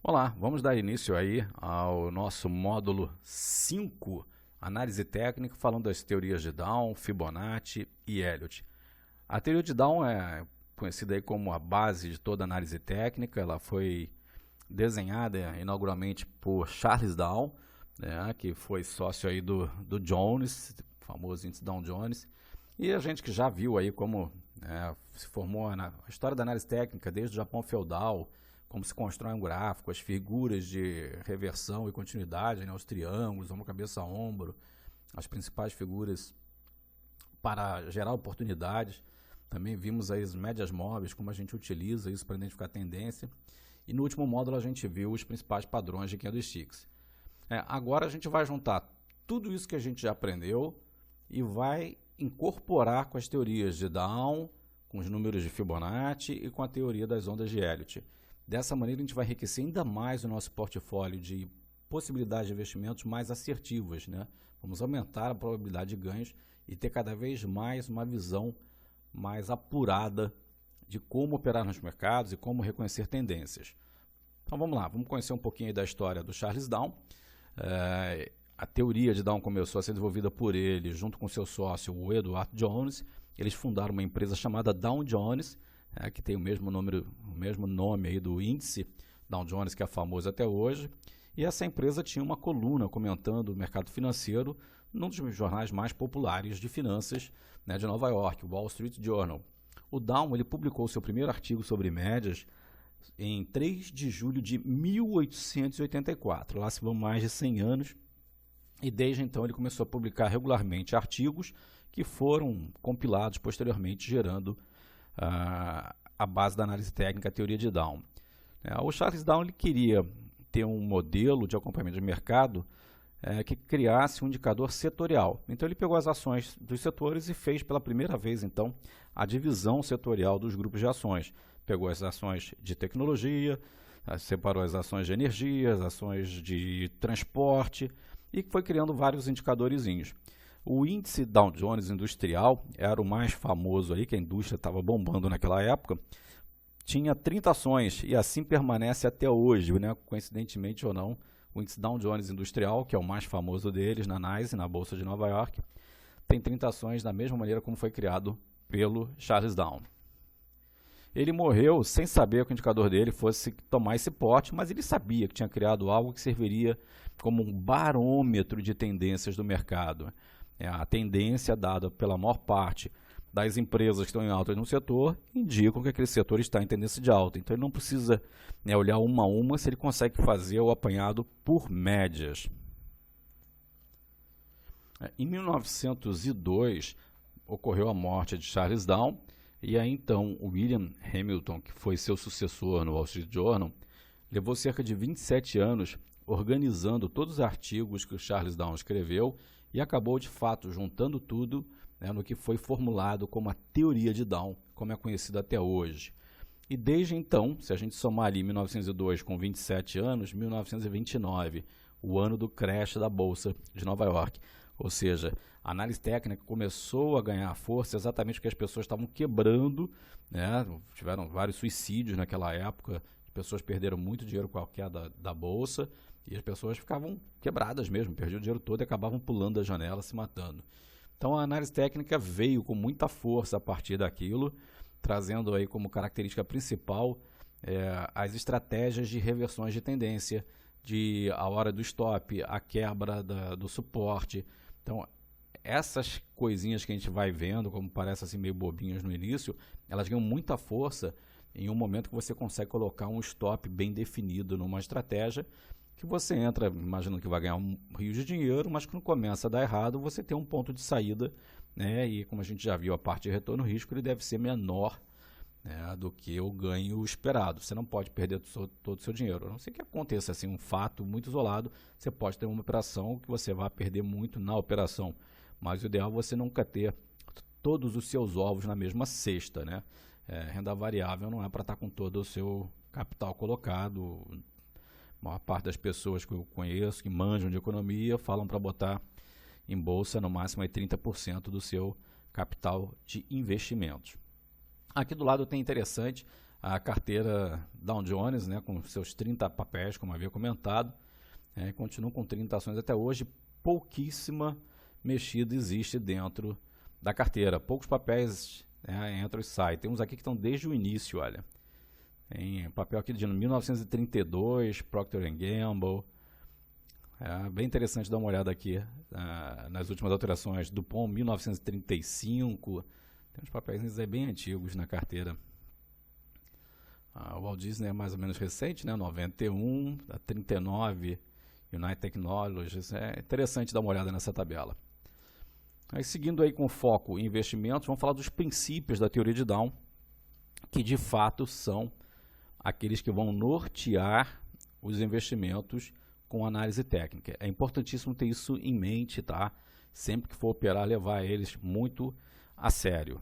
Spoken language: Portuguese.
Olá, vamos dar início aí ao nosso módulo 5, análise técnica, falando das teorias de Down, Fibonacci e Elliott. A teoria de Down é conhecida aí como a base de toda análise técnica. Ela foi desenhada inauguralmente por Charles Down, né, que foi sócio aí do Jones, famoso índice Dow Jones, e a gente que já viu aí como se formou a história da análise técnica desde o Japão feudal, como se constrói um gráfico, as figuras de reversão e continuidade, né, os triângulos, ombro, cabeça, ombro, as principais figuras para gerar oportunidades. Também vimos aí as médias móveis, como a gente utiliza isso para identificar tendência. E no último módulo a gente viu os principais padrões de candlesticks. Agora a gente vai juntar tudo isso que a gente já aprendeu e vai incorporar com as teorias de Down, com os números de Fibonacci e com a teoria das ondas de Elliott. Dessa maneira, a gente vai enriquecer ainda mais o nosso portfólio de possibilidades de investimentos mais assertivas, né? Vamos aumentar a probabilidade de ganhos e ter cada vez mais uma visão mais apurada de como operar nos mercados e como reconhecer tendências. Então vamos lá, vamos conhecer um pouquinho aí da história do Charles Down. A teoria de Down começou a ser desenvolvida por ele junto com seu sócio, o Edward Jones. Eles fundaram uma empresa chamada Dow Jones, que tem o mesmo nome aí do índice Dow Jones, que é famoso até hoje. E essa empresa tinha uma coluna comentando o mercado financeiro num dos jornais mais populares de finanças, né, de Nova York, o Wall Street Journal. O Dow ele publicou seu primeiro artigo sobre médias em 3 de julho de 1884. Lá se vão mais de 100 anos. E desde então ele começou a publicar regularmente artigos que foram compilados posteriormente, gerando a base da análise técnica, a teoria de Down. O Charles Down ele queria ter um modelo de acompanhamento de mercado que criasse um indicador setorial. Então ele pegou as ações dos setores e fez pela primeira vez então a divisão setorial dos grupos de ações. Pegou as ações de tecnologia, separou as ações de energia, as ações de transporte e foi criando vários indicadorzinhos. O índice Dow Jones Industrial era o mais famoso aí, que a indústria estava bombando naquela época. Tinha 30 ações e assim permanece até hoje, né? Coincidentemente ou não, o índice Dow Jones Industrial, que é o mais famoso deles na NYSE, na Bolsa de Nova York, tem 30 ações da mesma maneira como foi criado pelo Charles Down. Ele morreu sem saber que o indicador dele fosse tomar esse porte, mas ele sabia que tinha criado algo que serviria como um barômetro de tendências do mercado. A tendência dada pela maior parte das empresas que estão em alta no setor indicam que aquele setor está em tendência de alta. Então ele não precisa olhar uma a uma se ele consegue fazer o apanhado por médias. Em 1902 ocorreu a morte de Charles Down e aí então o William Hamilton, que foi seu sucessor no Wall Street Journal, levou cerca de 27 anos organizando todos os artigos que o Charles Down escreveu e acabou, de fato, juntando tudo no que foi formulado como a teoria de Down, como é conhecida até hoje. E desde então, se a gente somar ali 1902 com 27 anos, 1929, o ano do crash da Bolsa de Nova York. Ou seja, a análise técnica começou a ganhar força exatamente porque as pessoas estavam quebrando, tiveram vários suicídios naquela época, as pessoas perderam muito dinheiro com a queda da Bolsa, e as pessoas ficavam quebradas mesmo, perdiam o dinheiro todo e acabavam pulando da janela, se matando. Então a análise técnica veio com muita força a partir daquilo, trazendo aí como característica principal as estratégias de reversões de tendência, a hora do stop, a quebra do suporte. Então essas coisinhas que a gente vai vendo, como parece assim meio bobinhas no início, elas ganham muita força em um momento que você consegue colocar um stop bem definido numa estratégia, que você entra imaginando que vai ganhar um rio de dinheiro, mas quando começa a dar errado, você tem um ponto de saída, e como a gente já viu, a parte de retorno-risco ele deve ser menor do que o ganho esperado. Você não pode perder todo o seu dinheiro, a não ser que aconteça assim, um fato muito isolado, você pode ter uma operação que você vai perder muito na operação, mas o ideal é você nunca ter todos os seus ovos na mesma cesta. Renda variável não é para estar com todo o seu capital colocado. A maior parte das pessoas que eu conheço, que manjam de economia, falam para botar em bolsa no máximo 30% do seu capital de investimentos. Aqui do lado tem interessante a carteira Dow Jones, né, com seus 30 papéis, como havia comentado, continua com 30 ações até hoje. Pouquíssima mexida existe dentro da carteira. Poucos papéis entram e saem. Tem uns aqui que estão desde o início, olha. Tem papel aqui de 1932, Procter & Gamble. Bem interessante dar uma olhada aqui nas últimas alterações. Dupont, 1935. Tem uns papéis bem antigos na carteira. O Walt Disney é mais ou menos recente, né? 91, 39, United Technologies. É interessante dar uma olhada nessa tabela. Aí, seguindo aí com foco em investimentos, vamos falar dos princípios da teoria de Down, que de fato são aqueles que vão nortear os investimentos com análise técnica. É importantíssimo ter isso em mente, tá? Sempre que for operar, levar eles muito a sério.